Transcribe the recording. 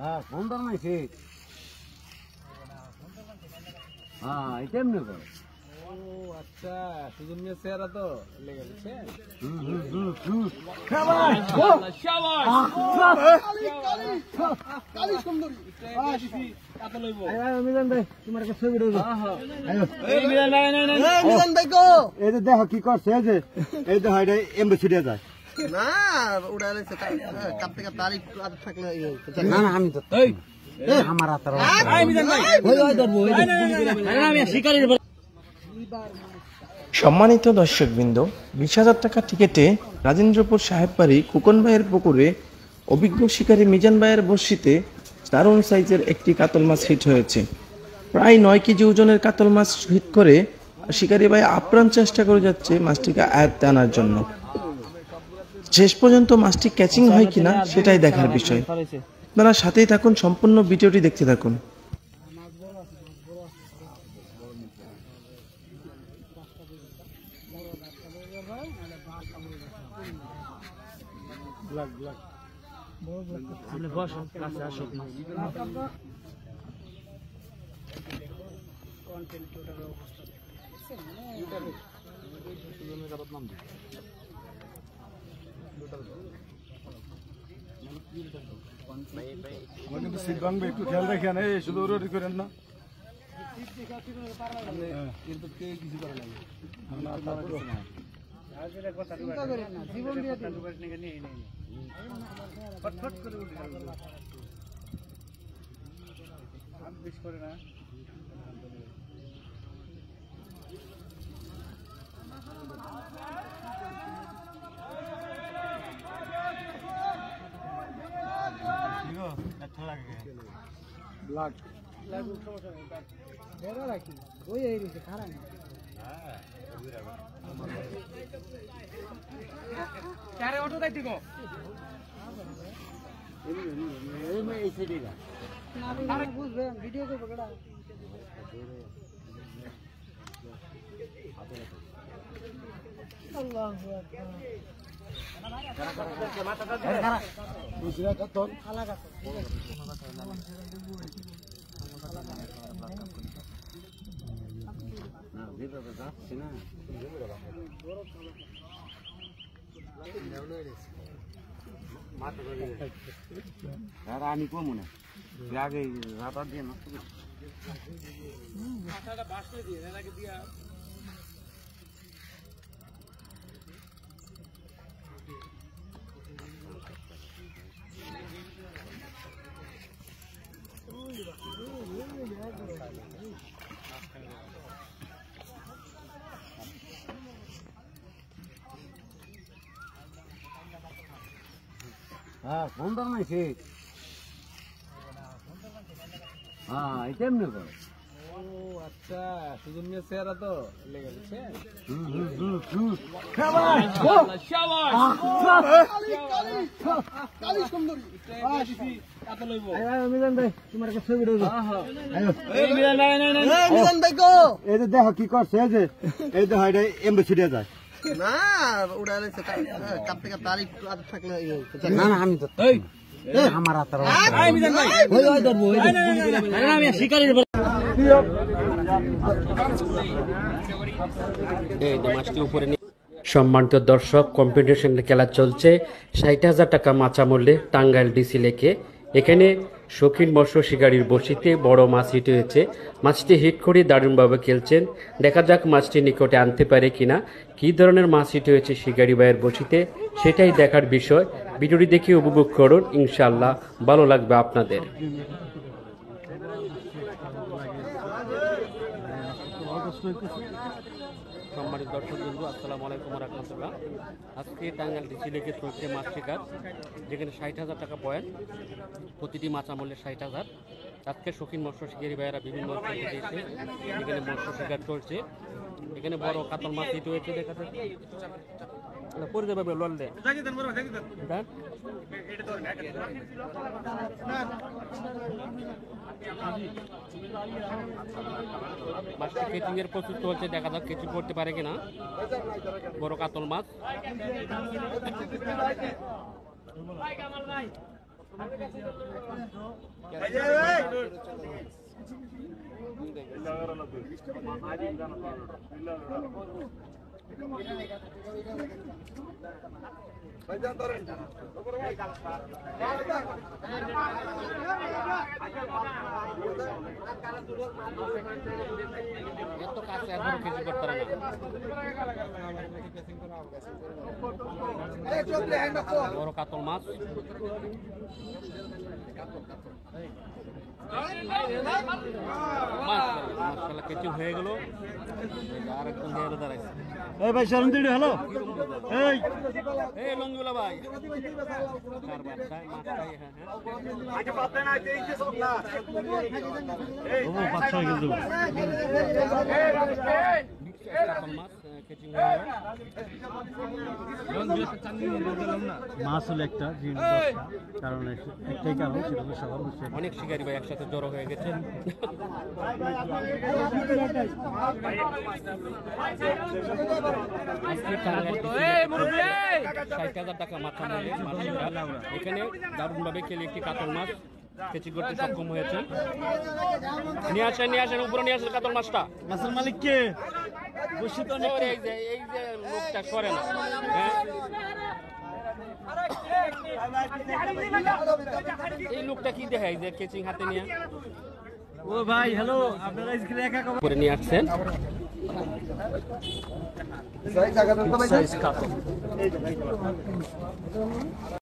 হ্যাঁ ফোনটা নাই ঠিক। হ্যাঁ এটা এমনি করে। ও আচ্ছা সুজন মিয়া চেহারা তো লেগে গেছে। দেখো কি করছে এই দেখো এটা এমনি ছুটে যায় না উড়ালে কাঁপতে কাঁপতে আর একটু আদর থাকলে না না আমি তো আমার সম্মানিত দর্শকবৃন্দ, 20,000 টাকা টিকেটে রাজেন্দ্রপুর সাহেববাড়ি খোকন ভাইয়ের পুকুরে অভিজ্ঞ শিকারী মিজান ভাইয়ের বড়শিতে দারুণ সাইজের একটি কাতল মাছ হিট হয়েছে। প্রায় 9 কেজি ওজনের কাতল মাছ হিট করে শিকারী ভাই আপ্রাণ চেষ্টা করে যাচ্ছে মাছটিকে আয়ত্তে আনার জন্য। শেষ পর্যন্ত মাছটি ক্যাচিং হয় কিনা সেটাই দেখার বিষয়। আপনারা সাথেই থাকুন, সম্পূর্ণ ভিডিওটি দেখতে থাকুন। কিন্তু সিট ভাঙবে, একটু খেয়াল রাখেন, এই শুধু ওরই করেন না। কিন্তু কে কিছু করে লাগে করে না। ভিডিও করবো আমি কম মনে আগে রাতা দিয়ে নষ্ট হ্যাঁ ফোনটা নাই ঠিক। হ্যাঁ এটা এমনি করে। ও আচ্ছা সুজন মিয়া চেহারা তো লেগে গেছে। দেখো কি করছে এই দেখো এটা এমনি ছুটে যায় না উড়ালে কাঁপতে কাঁপতে আর একটু আদর থাকলে না না আমি তো আমার সম্মানিত দর্শক, কম্পিটিশন খেলা চলছে 60,000 টাকা মাচা মূল্যে টাঙ্গাইল ডিসি লেকে। এখানে শৌখিন মৎস্য শিকারীর বড়শিতে বড় মাছ হিট হয়েছে। মাছটি হিট করে দারুণভাবে খেলছেন। দেখা যাক মাছটি নিকটে আনতে পারে কিনা। কী ধরনের মাছ হিট হয়েছে শিকারী ভাইয়ের বড়শিতে সেটাই দেখার বিষয়। ভিডিওটি দেখে উপভোগ করুন, ইনশাআল্লাহ ভালো লাগবে আপনাদের। সম্মানিত দর্শকবৃন্দ, আসসালামু আলাইকুম ওয়া রাহমাতুল্লাহ। আজকে টাঙ্গাইল ডিসি লেকে চলছে মাছ শিকার, যেখানে 60,000 টাকা পয়েন্ট, প্রতিটি মাছ আমলে 60,000। আজকে শৌখিন মৎস্য শিকারী ভাইয়েরা বিভিন্ন অঞ্চল থেকে এসে এখানে মৎস্য শিকার চলছে। এখানে বড় কাতল মাছ হিট হয়েছে, দেখা যাচ্ছে পরে যাবে লড়লে মাছটি কেচিং এর প্রস্তুত হচ্ছে, দেখা যাক কেচিং করতে পারে কিনা। বড় কাতল মাছ। এত কাছে এখনো কেচিং করতে পারে না। বড় কাতল মাছ। মাশাআল্লাহ কেচিং হয়ে গেল। আর একদম হেরে দাঁড়াইছে। এই ভাই শরণ দিদি হ্যালো এই এই লঙ্গুলা ভাই কারবার তাই মাছটাই হ্যাঁ আগে পাতে না এই যে সব না ও 500 কিন্তু কাতল মাছ কেচিং হয়ে গেল। মাছ হলো একটা কারণ একটাই কারণ সেটা হলো সবার অনেক শিকারী ভাই একসাথে জড়ো হয়ে গেছে। টাকা মাথা মূল্যে এখানে দারুণ ভাবে খেলে একটি কাতল মাছ কেচি করতে সক্ষম হয়েছে। নিয়ে আসেন উপরে নিয়ে আসেন কাতল মাছটা। মাছের মালিক কে? এই যে লোকটা করে না এই লোকটা কি দেখায় যে কেচিং হাতে নিয়ে ও ভাই হ্যালো আপনারা এখানে একা করে নিয়ে আসছেন। সাইজ কাতল